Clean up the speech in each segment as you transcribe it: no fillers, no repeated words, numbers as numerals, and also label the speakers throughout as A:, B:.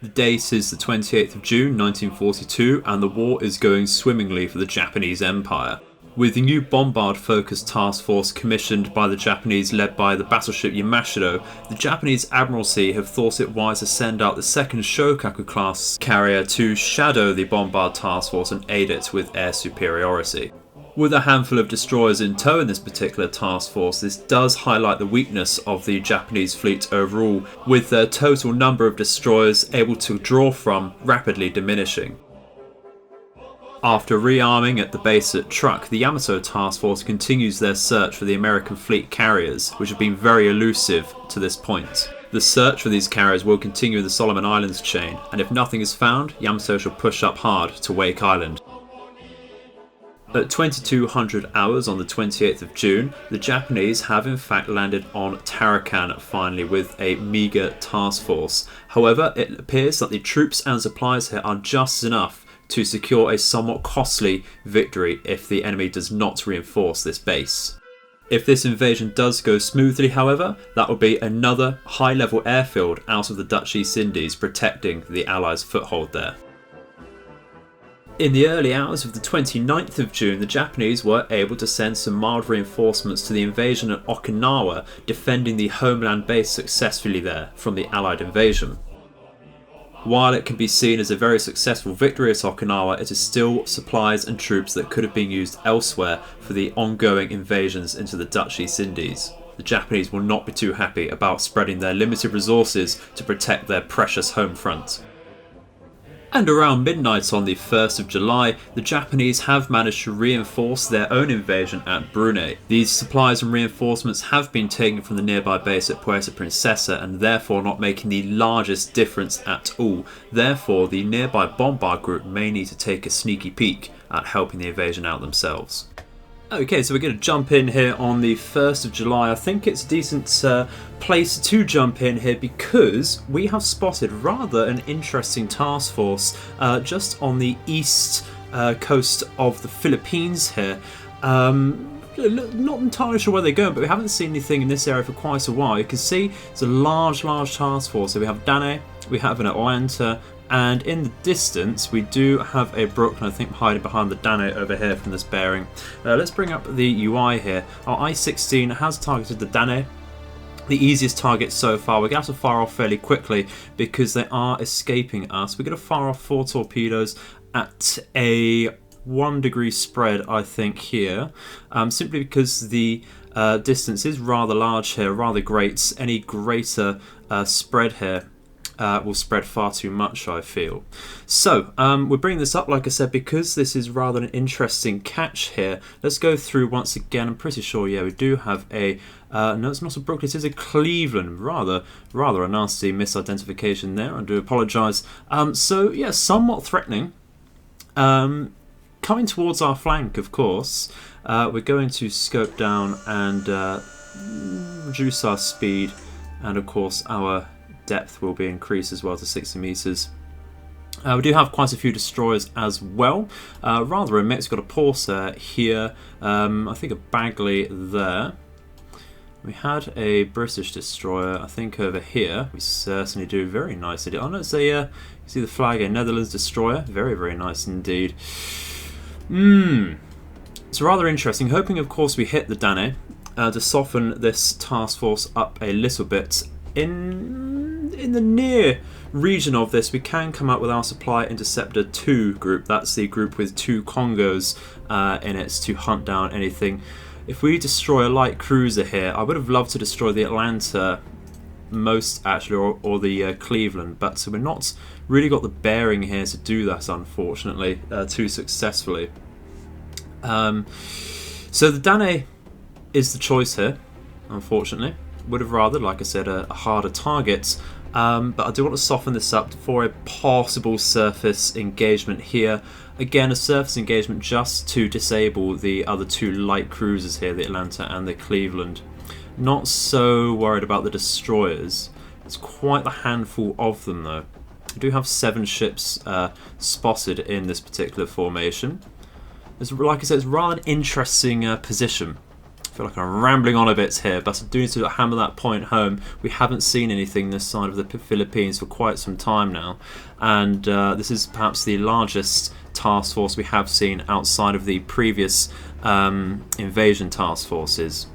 A: The date is the 28th of June 1942 and the war is going swimmingly for the Japanese Empire. With the new Bombard-focused task force commissioned by the Japanese led by the battleship Yamashiro, the Japanese Admiralty have thought it wise to send out the second Shokaku-class carrier to shadow the Bombard task force and aid it with air superiority. With a handful of destroyers in tow in this particular task force, this does highlight the weakness of the Japanese fleet overall, with their total number of destroyers able to draw from rapidly diminishing. After rearming at the base at Truk, the Yamato task force continues their search for the American fleet carriers, which have been very elusive to this point. The search for these carriers will continue in the Solomon Islands chain, and if nothing is found, Yamato shall push up hard to Wake Island. At 2200 hours on the 28th of June, the Japanese have in fact landed on Tarakan finally with a meagre task force. However, it appears that the troops and supplies here are just enough to secure a somewhat costly victory if the enemy does not reinforce this base. If this invasion does go smoothly, however, that will be another high-level airfield out of the Dutch East Indies protecting the Allies' foothold there. In the early hours of the 29th of June, the Japanese were able to send some mild reinforcements to the invasion at Okinawa, defending the homeland base successfully there from the Allied invasion. While it can be seen as a very successful victory at Okinawa, it is still supplies and troops that could have been used elsewhere for the ongoing invasions into the Dutch East Indies. The Japanese will not be too happy about spreading their limited resources to protect their precious home front. And around midnight on the 1st of July, the Japanese have managed to reinforce their own invasion at Brunei. These supplies and reinforcements have been taken from the nearby base at Puerto Princesa and therefore not making the largest difference at all. Therefore, the nearby Bombard Group may need to take a sneaky peek at helping the invasion out themselves. Okay, so we're going to jump in here on the 1st of July. I think it's a decent place to jump in here because we have spotted rather an interesting task force just on the east coast of the Philippines here. Not entirely sure where they're going, but we haven't seen anything in this area for quite a while. You can see it's a large task force. So we have Dane, we have an Atlanta, and in the distance we do have a Brooklyn, I think, hiding behind the Dane over here from this bearing. Let's bring up the UI here. Our I-16 has targeted the Dane, the easiest target so far. We're going to have to fire off fairly quickly because they are escaping us. We're going to fire off 4 torpedoes at a 1 degree spread, I think, here, simply because the distance is rather large here, rather great. Any greater spread here will spread far too much, I feel. So we're bringing this up, like I said, because this is rather an interesting catch here. Let's go through once again. I'm pretty sure, yeah, we do have a no, it's not a Brooklyn, it is a Cleveland. Rather a nasty misidentification there. I do apologise. So yeah, somewhat threatening. Coming towards our flank, of course. We're going to scope down and reduce our speed, and of course our depth will be increased as well to 60 metres. We do have quite a few destroyers as well. Rather a mix. We've got a Porter here, I think a Bagley there. We had a British destroyer, I think, over here. We certainly do. Very nice. Oh no, it's a, you see the flag, a Netherlands destroyer. Very, very nice indeed. It's rather interesting. Hoping, of course, we hit the Dane to soften this task force up a little bit. In the near region of this, we can come up with our Supply Interceptor 2 group. That's the group with 2 Congos in it to hunt down anything. If we destroy a light cruiser here, I would have loved to destroy the Atlanta most, actually, or the Cleveland, but we're not really got the bearing here to do that, unfortunately, too successfully. So the Dane is the choice here, unfortunately. Would have rather, like I said, a harder target, but I do want to soften this up for a possible surface engagement here. Again, a surface engagement just to disable the other 2 light cruisers here, the Atlanta and the Cleveland. Not so worried about the destroyers. It's quite the handful of them, though. I do have 7 ships spotted in this particular formation. Like I said, it's rather an interesting position. I feel like I'm rambling on a bit here, but I do need to hammer that point home. We haven't seen anything this side of the Philippines for quite some time now, and this is perhaps the largest task force we have seen outside of the previous invasion task forces.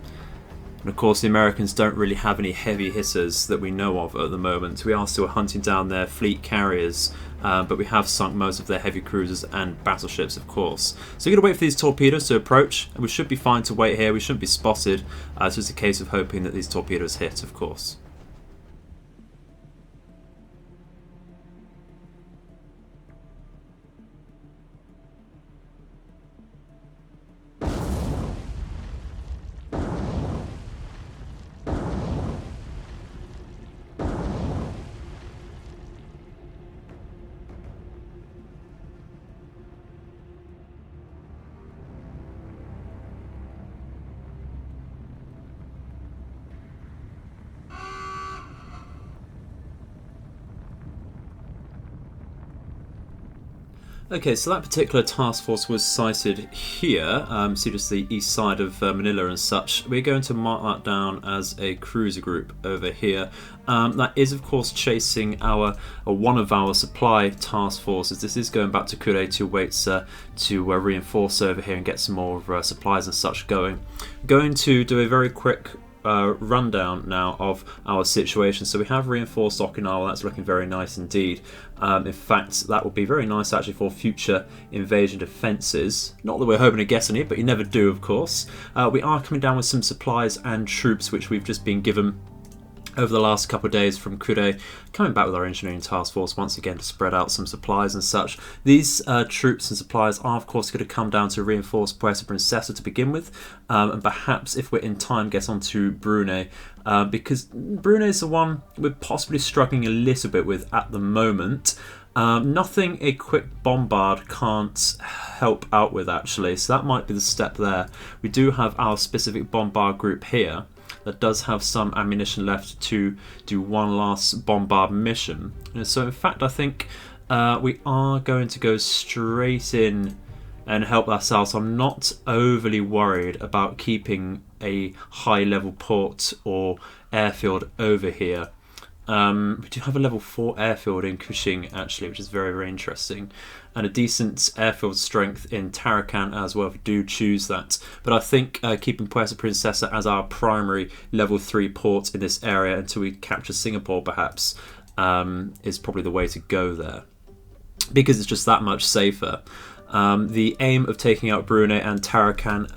A: And of course the Americans don't really have any heavy hitters that we know of at the moment. We are still hunting down their fleet carriers, but we have sunk most of their heavy cruisers and battleships, of course. So we're going to wait for these torpedoes to approach, and we should be fine to wait here. We shouldn't be spotted. So it's a case of hoping that these torpedoes hit, of course. Okay, so that particular task force was sighted here, see just the east side of Manila and such. We're going to mark that down as a cruiser group over here. That is of course chasing one of our supply task forces. This is going back to Kure to wait to reinforce over here and get some more supplies and such going. Going to do a very quick rundown now of our situation. So we have reinforced Okinawa. That's looking very nice indeed. In fact, that will be very nice actually for future invasion defences. Not that we're hoping to get any, but you never do, of course. We are coming down with some supplies and troops which we've just been given over the last couple of days from Kure, coming back with our engineering task force once again to spread out some supplies and such. These troops and supplies are of course going to come down to reinforce Puerto Princesa to begin with, and perhaps if we're in time get onto Brunei, because Brunei is the one we're possibly struggling a little bit with at the moment. Nothing a quick bombard can't help out with actually, so that might be the step there. We do have our specific bombard group here that does have some ammunition left to do one last bombard mission. And so in fact I think we are going to go straight in and help ourselves. I'm not overly worried about keeping a high level port or airfield over here. We do have a level 4 airfield in Kuching actually, which is very, very interesting, and a decent airfield strength in Tarakan as well if we do choose that. But I think keeping Puerto Princesa as our primary level 3 port in this area until we capture Singapore perhaps is probably the way to go there, because it's just that much safer. The aim of taking out Brunei and Tarakan,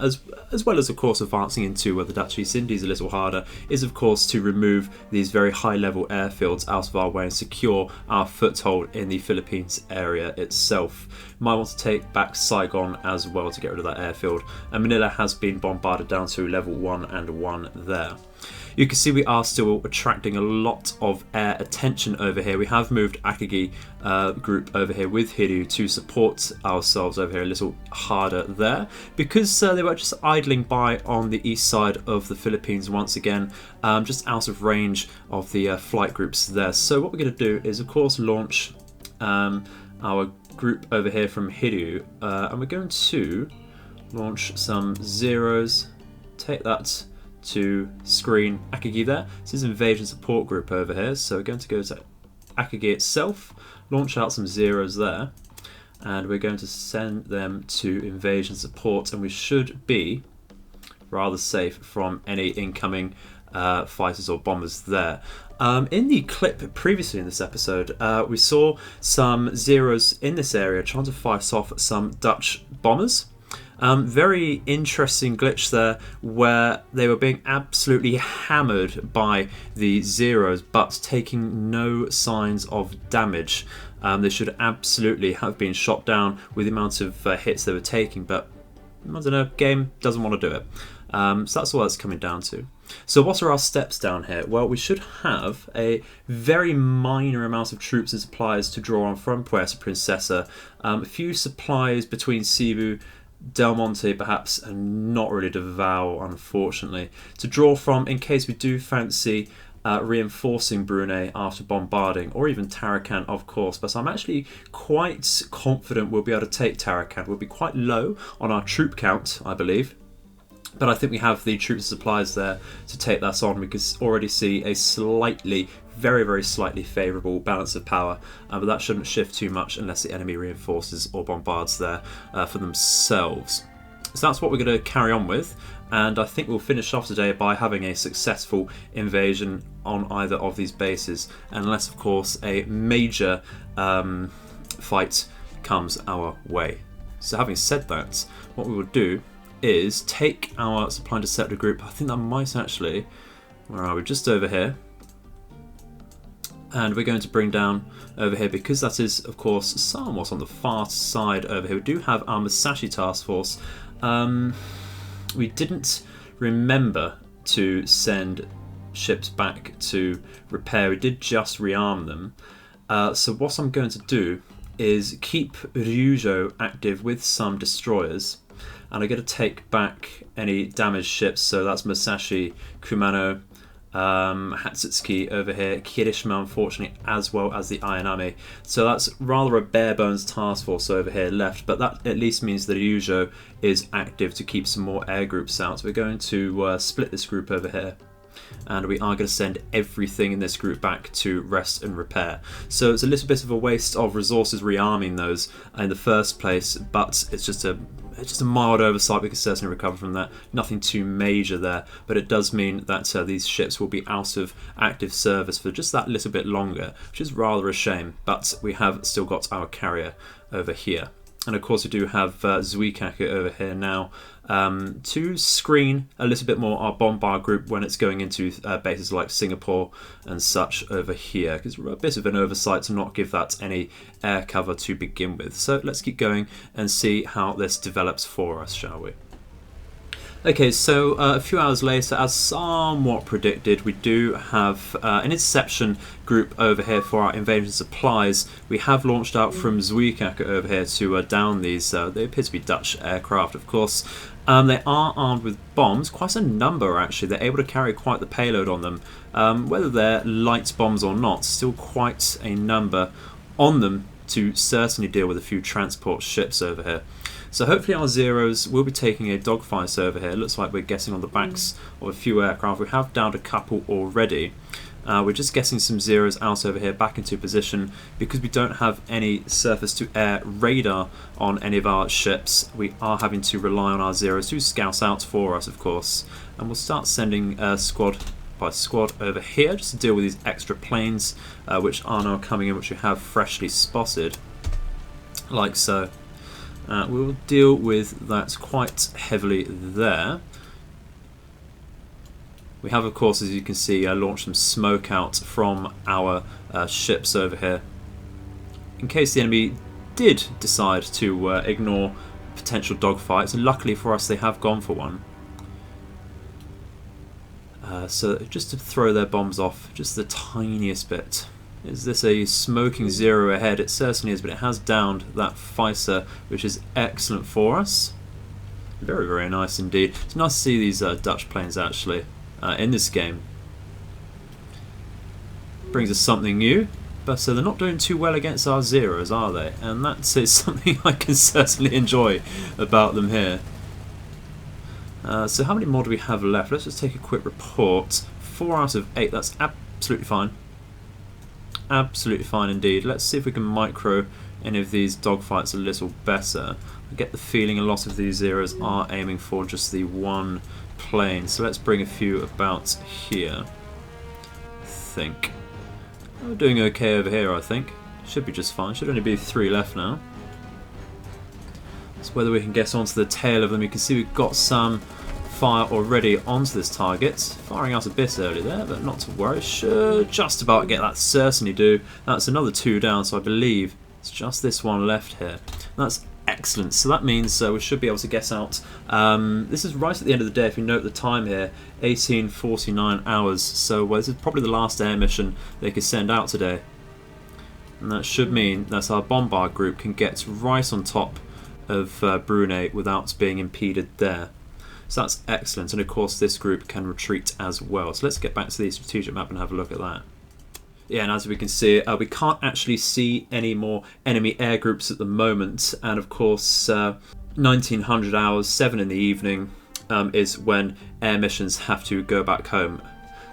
A: as well as of course advancing into the Dutch East Indies a little harder, is of course to remove these very high level airfields out of our way and secure our foothold in the Philippines area itself. Might want to take back Saigon as well to get rid of that airfield, and Manila has been bombarded down to level 1 and 1 there. You can see we are still attracting a lot of air attention over here. We have moved Akagi group over here with Hiryu to support ourselves over here a little harder there, because they were just idling by on the east side of the Philippines once again, just out of range of the flight groups there. So what we're going to do is of course launch our group over here from Hiryu, and we're going to launch some zeros, take that to screen Akagi there. This is invasion support group over here, so we're going to go to Akagi itself, launch out some zeros there, and we're going to send them to invasion support, and we should be rather safe from any incoming fighters or bombers there. In the clip previously in this episode, we saw some zeros in this area trying to fight off some Dutch bombers. Very interesting glitch there where they were being absolutely hammered by the zeros but taking no signs of damage. They should absolutely have been shot down with the amount of hits they were taking, but I don't know, game doesn't want to do it. So that's all that's coming down to. So what are our steps down here? Well, we should have a very minor amount of troops and supplies to draw on from Puerto Princesa. A few supplies between Cebu, Del Monte perhaps, and not really Davao unfortunately, to draw from in case we do fancy reinforcing Brunei after bombarding, or even Tarakan of course. But I'm actually quite confident we'll be able to take Tarakan. We'll be quite low on our troop count, I believe, But I think we have the troops and supplies there to take that on. We can already see a slightly, very, very slightly favourable balance of power, but that shouldn't shift too much unless the enemy reinforces or bombards there for themselves. So that's what we're going to carry on with, and I think we'll finish off today by having a successful invasion on either of these bases, unless of course a major fight comes our way. So having said that, what we will do is take our supply and deceptor group. I think that might actually, where are we? Just over here. And we're going to bring down over here, because that is of course somewhat on the far side over here. We do have our Musashi task force. We didn't remember to send ships back to repair. We did just rearm them. So what I'm going to do is keep Ryujo active with some destroyers, and I'm going to take back any damaged ships. So that's Musashi, Kumano, Hatsutsuki over here, Kirishima unfortunately, as well as the Ayanami. So that's rather a bare bones task force over here left, but that at least means that Ryujo is active to keep some more air groups out. So we're going to split this group over here, and we are going to send everything in this group back to rest and repair. So it's a little bit of a waste of resources rearming those in the first place, but it's just a mild oversight. We can certainly recover from that. Nothing too major there, but it does mean that these ships will be out of active service for just that little bit longer, which is rather a shame, but we have still got our carrier over here. And of course we do have Zuikaku over here now to screen a little bit more our Bombard Group when it's going into bases like Singapore and such over here, because we're a bit of an oversight to not give that any air cover to begin with. So let's keep going and see how this develops for us, shall we? Okay, so a few hours later, as somewhat predicted, we do have an interception group over here for our invasion supplies. We have launched out from Zuikaku over here to down these. They appear to be Dutch aircraft, of course. They are armed with bombs, quite a number actually. They're able to carry quite the payload on them. Whether they're light bombs or not, still quite a number on them to certainly deal with a few transport ships over here. So hopefully our Zeros will be taking a dogfight over here. Looks like we're getting on the backs of a few aircraft. We have downed a couple already. We're just getting some Zeros out over here back into position, because we don't have any surface-to-air radar on any of our ships. We are having to rely on our Zeros to scout out for us, of course. And we'll start sending squad by squad over here just to deal with these extra planes which are now coming in, which we have freshly spotted, like so. We'll deal with that quite heavily there. We have, of course, as you can see, launched some smoke out from our ships over here, in case the enemy did decide to ignore potential dogfights, and luckily for us they have gone for one. So just to throw their bombs off just the tiniest bit. Is this a smoking Zero ahead? It certainly is, but it has downed that fighter, which is excellent for us. Very, very nice indeed. It's nice to see these Dutch planes actually in this game. Brings us something new, but they're not doing too well against our Zeros, are they? And that is something I can certainly enjoy about them here. So how many more do we have left? Let's just take a quick report. 4 out of 8, that's absolutely fine. Absolutely fine indeed. Let's see if we can micro any of these dogfights a little better. I get the feeling a lot of these Zeros are aiming for just the one plane. So let's bring a few about here. I think we're doing okay over here, I think. Should be just fine. Should only be 3 left now. So whether we can get onto the tail of them, you can see we've got some fire already onto this target. Firing out a bit early there, but not to worry. Should just about get that, certainly do. That's another 2 down, so I believe it's just this one left here. That's excellent. So that means we should be able to get out. This is right at the end of the day, if you note the time here, 18:49 hours. So this is probably the last air mission they could send out today. And that should mean that our Bombard Group can get right on top of Brunei without being impeded there. So that's excellent, and of course this group can retreat as well. So let's get back to the strategic map and have a look at that. Yeah, and as we can see, we can't actually see any more enemy air groups at the moment, and of course 1900 hours, 7 in the evening, is when air missions have to go back home.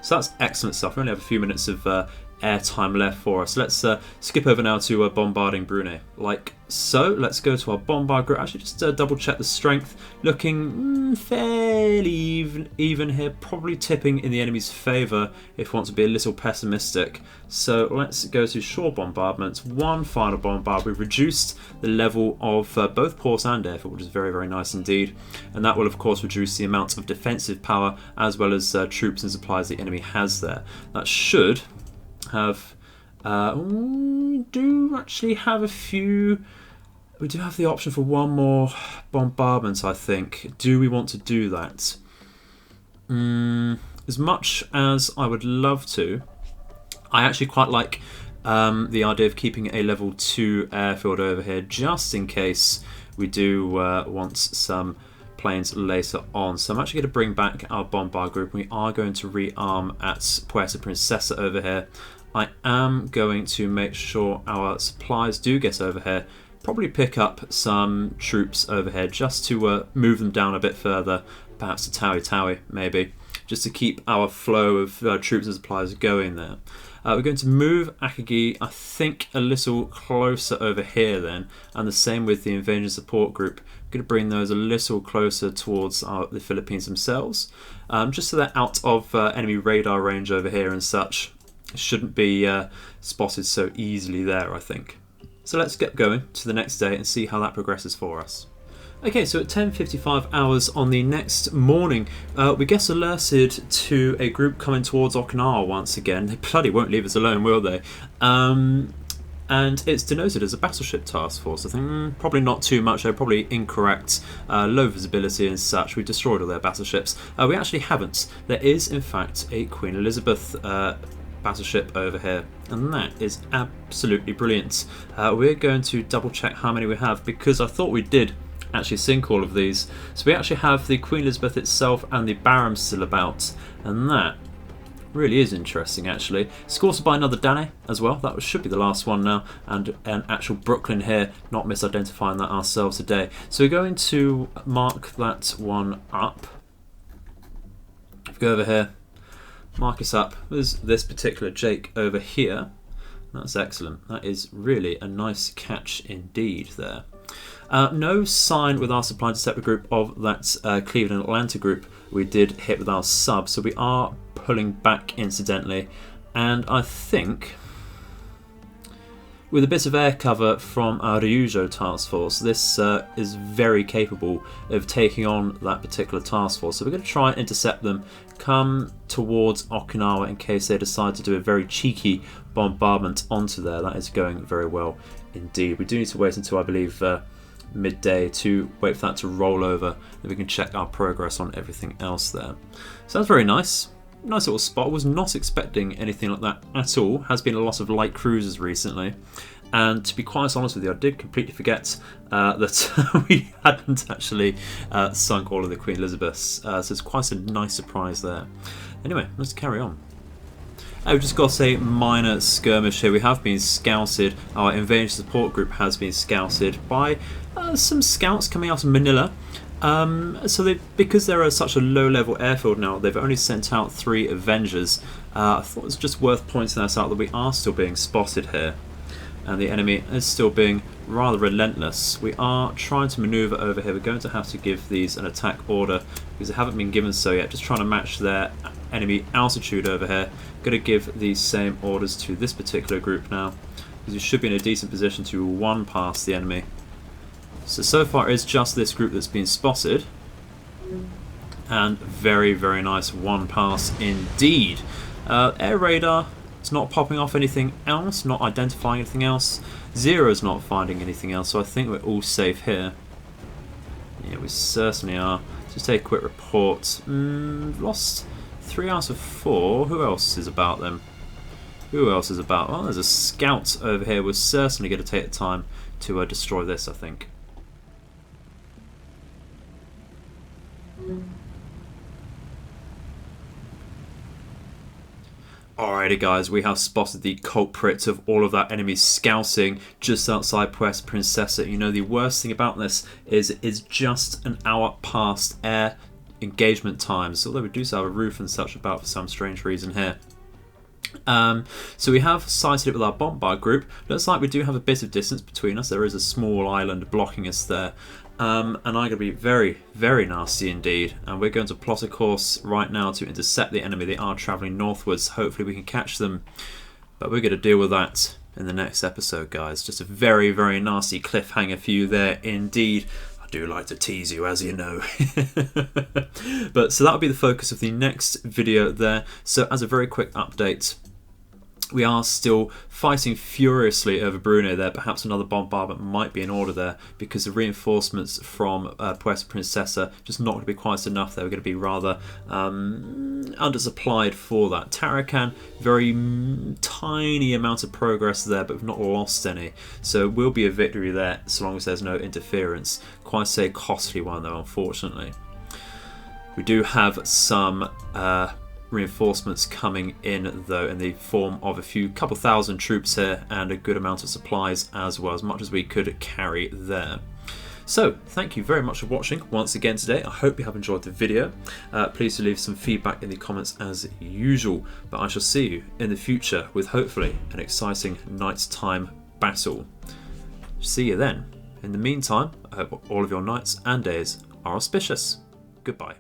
A: So that's excellent stuff. We only have a few minutes of airtime left for us. Let's skip over now to bombarding Brunei. Like so, let's go to our Bombard Group. Actually, just double check the strength. Looking fairly even here, probably tipping in the enemy's favour if we want to be a little pessimistic. So let's go to shore bombardments. One final bombard. We've reduced the level of both ports and airfield, which is very, very nice indeed. And that will, of course, reduce the amount of defensive power as well as troops and supplies the enemy has there. That should have we do actually have a few. We do have the option for one more bombardment, I think. Do we want to do that? As much as I would love to, I actually quite like the idea of keeping a level 2 airfield over here, just in case we do want some planes later on. So I'm actually going to bring back our Bombard Group. We are going to rearm at Puerto Princesa over here. I am going to make sure our supplies do get over here. Probably pick up some troops over here just to move them down a bit further. Perhaps to Tawi maybe. Just to keep our flow of troops and supplies going there. We're going to move Akagi, I think, a little closer over here then. And the same with the Invasion Support Group. I'm going to bring those a little closer towards the Philippines themselves. Just so they're out of enemy radar range over here and such. Shouldn't be spotted so easily there, I think. So let's get going to the next day and see how that progresses for us. Okay, so at 10:55 hours on the next morning, we get alerted to a group coming towards Okinawa once again. They bloody won't leave us alone, will they? And it's denoted as a battleship task force. I think probably not too much. They're probably incorrect, low visibility and such. We destroyed all their battleships. We actually haven't. There is, in fact, a Queen Elizabeth battleship over here, and that is absolutely brilliant. We're going to double check how many we have, because I thought we did actually sink all of these. So we actually have the Queen Elizabeth itself and the Barham still about, and that really is interesting actually. Scored by another Dane as well. That should be the last one now, and an actual Brooklyn here, not misidentifying that ourselves today. So we're going to mark that one up. If we go over here, mark us up. There's this particular Jake over here. That's excellent. That is really a nice catch indeed there. No sign with our supply interceptor group of that Cleveland Atlanta group we did hit with our sub, so we are pulling back incidentally. And I think with a bit of air cover from our Ryujo task force, this is very capable of taking on that particular task force. So we're going to try and intercept them, come towards Okinawa in case they decide to do a very cheeky bombardment onto there. That is going very well indeed. We do need to wait until, I believe, midday to wait for that to roll over, then we can check our progress on everything else there. So that's very nice. Nice little spot. I was not expecting anything like that at all. Has been a lot of light cruisers recently, and to be quite honest with you, I did completely forget that we hadn't actually sunk all of the Queen Elizabeths, so it's quite a nice surprise there. Anyway, let's carry on. We've just got a minor skirmish here. We have been scouted. Our invasion support group has been scouted by some scouts coming out of Manila. Because they're such a low-level airfield now, they've only sent out 3 Avengers. I thought it was just worth pointing that out, that we are still being spotted here, and the enemy is still being rather relentless. We are trying to maneuver over here. We're going to have to give these an attack order because they haven't been given so yet. Just trying to match their enemy altitude over here. Going to give these same orders to this particular group now, because you should be in a decent position to one past the enemy. So far it's just this group that's been spotted, and very, very nice one pass indeed. Air radar, it's not popping off anything else, not identifying anything else. Zero's not finding anything else, so I think we're all safe here. Yeah, we certainly are. Just take a quick report. Lost 3 out of 4. Who else is about them? Who else is about? Oh, there's a scout over here. We're certainly going to take the time to destroy this, I think. Alrighty guys, we have spotted the culprit of all of that enemy scouting just outside Puerto Princesa. You know, the worst thing about this is it's just an hour past air engagement times, although we do still have a roof and such about for some strange reason here. So we have sighted it with our Bombard Group. Looks like we do have a bit of distance between us. There is a small island blocking us there. And I'm going to be very, very nasty indeed. And we're going to plot a course right now to intercept the enemy. They are travelling northwards. Hopefully we can catch them. But we're going to deal with that in the next episode, guys. Just a very, very nasty cliffhanger for you there indeed. I do like to tease you, as you know. But so that'll be the focus of the next video there. So as a very quick update, we are still fighting furiously over Brunei there. Perhaps another bombardment might be in order there, because the reinforcements from Puerto Princesa just not going to be quite enough. They were going to be rather undersupplied for that. Tarakan, very tiny amount of progress there, but we've not lost any. So it will be a victory there, so long as there's no interference. Quite a costly one though, unfortunately. We do have some reinforcements coming in though, in the form of a couple thousand troops here and a good amount of supplies as well, as much as we could carry there. So thank you very much for watching once again today. I hope you have enjoyed the video. Please do leave some feedback in the comments as usual, but I shall see you in the future with hopefully an exciting night time battle. See you then. In the meantime, I hope all of your nights and days are auspicious. Goodbye.